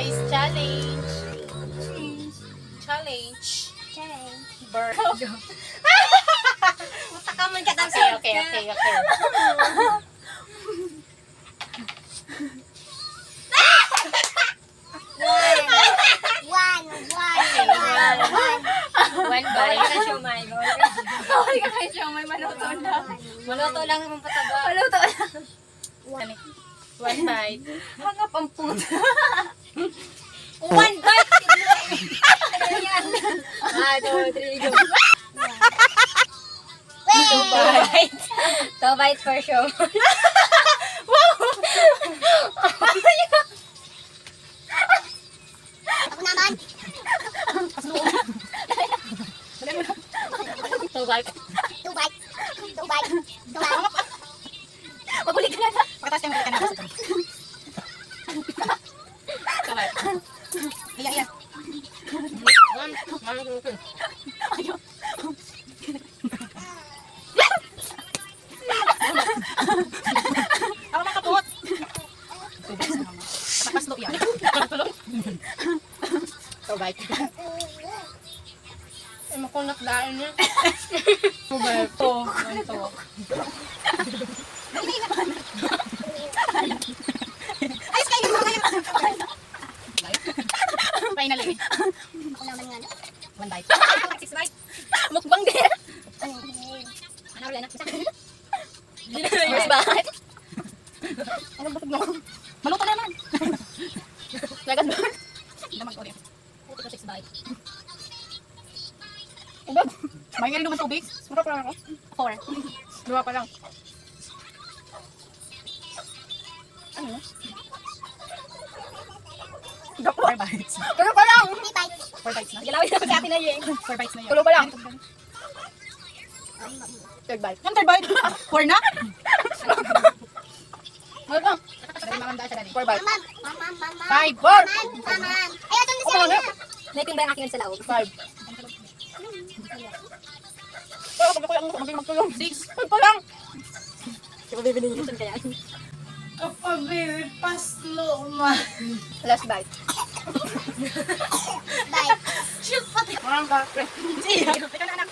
guys, challenge. Challenge. Bird. Matakaman ka daw. Okay. One Bawal bite. ka siomay. Bawal ka kayo siya, may maluto na. Maluto lang ang pataba. Maluto na. One bite. Hangap ang puto. One bite! Ayan. 1, 2, 3, go. Two bites. Two bites for sure. Ako naman. Two bites. 2 bites. 2 bites. 2 bites. Magbuli ka na. Pagkatapos yung ka na. Iya. Ako makapot. Nakaslo yan. Two bite. Ay, makunat daan niya. Roberto. Ito. Ayos kayo. Finally. Ako naman nga. One bite. 6 bites. Mukbang din. Ano ulit na? First bite. Ano ba mo? Maluto na naman. Lagad ba? Damag ko rin. 6 bites. May nga rin naman tubig. Mura pa lang ako. 4. 2 pa lang. Ano? 4 bites. Pero pa lang. 3 bites. 4 bites na. Gilawin naman si ate na yun. 4 bites na yun. Tulo pa lang. Third bite. Yung third bite? 4 na? Ano ba? Dali mamanda siya dali. 4 bites. Ma'am. 5. 4. Ma'am. Ay, ito na sila na. Nating ba yung aking sa laog? 5. Pero pag ako yung magtulong. 6. 5 pa lang. Di ba bibinin yun kaya? Kapabili, paslo man. Last bite. Bite. Shoot pati. Parang ka. Siya. Teka na anak.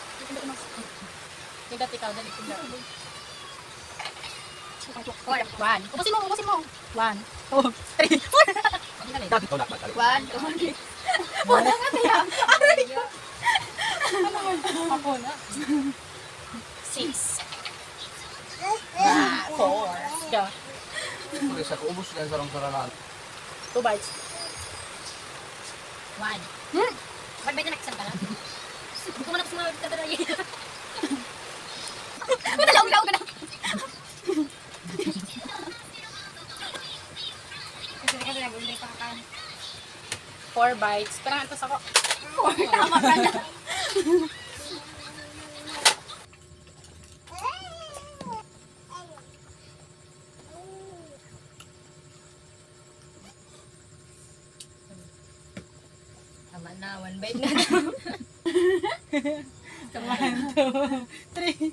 Tigat ikaw. Dali. 1. Ubusin mo. 1, 2, 3, 4. Dati ko na matali. 1, 2, 3. Wala nga niya. Ako na. 6. 4. Go. Sa kuubos na sarang saralaan. 2 bites. 1. Ba't ba nakasal ka lang? Hindi ko man ako sumawag ka talaga yun. Madalaw ka na. Kasi nag-ulit pa ka. 4 bites. Parang antas ako. Tama ka na. Tama na, 1 bite na. 3.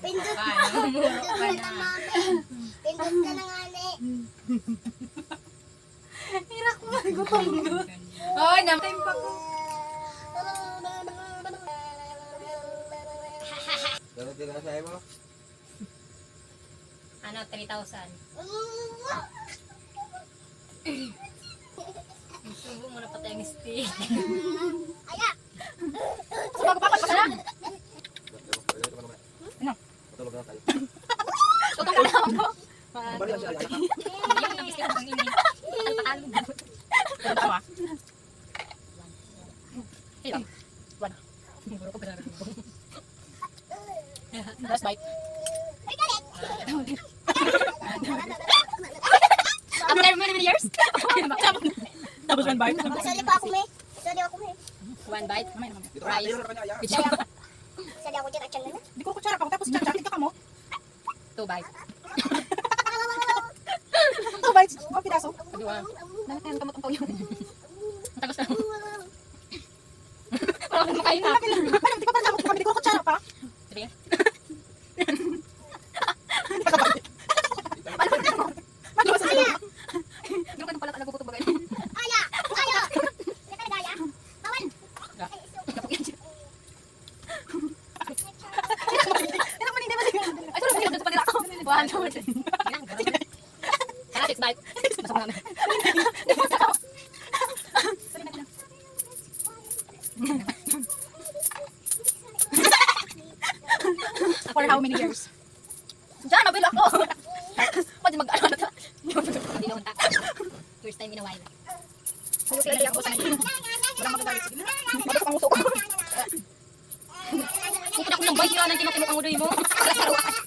Pindot. Paano? Pindot ka na, mami. Pindot ka na nga, ne. Hirak mo. Gutom doon. Oh, namatay pa ko. Ganun din na sa'yo mo? Ano, 3,000. Subo mo na patay ang steak. Ayak. Sumago pa ka na. Ano? Patulog na tayo. Tutong ka na ako. Balik siya. Hindi yung steak ang ini. Alpakalo. Tama. Ilang? 1. Siguro ko pinarap ko. Last bite. After many years? Tapos 1 bite. Sali pa ako, me. Sali ako, me. 1 bite. Mamaya naman. Dito na tayo na kanya. Sali ako. Sali ako dyan at tiyan na. Hindi ko kutsara pa ako. Tapos tsaka ka mo. 2 bites. 2 bites. 1 piraso. Dua. Nanakan kamot ang pawyo. Ang tagas na. Parang makain na. Parang di pa parang ako. Hindi ko kutsara pa. Sige. Tara, six bite. Masama namin. For how many years? Diyan, nabilo ako. Pwede mag-ano na ito. Hindi naman ta. First time in a while. Ayos lang ako sa akin. Walang magagalit. Sige na. Mabot ang uso ko. Kung kunak mo ng bite, yun ang tinutulok ang udoy mo. Para sa rawa.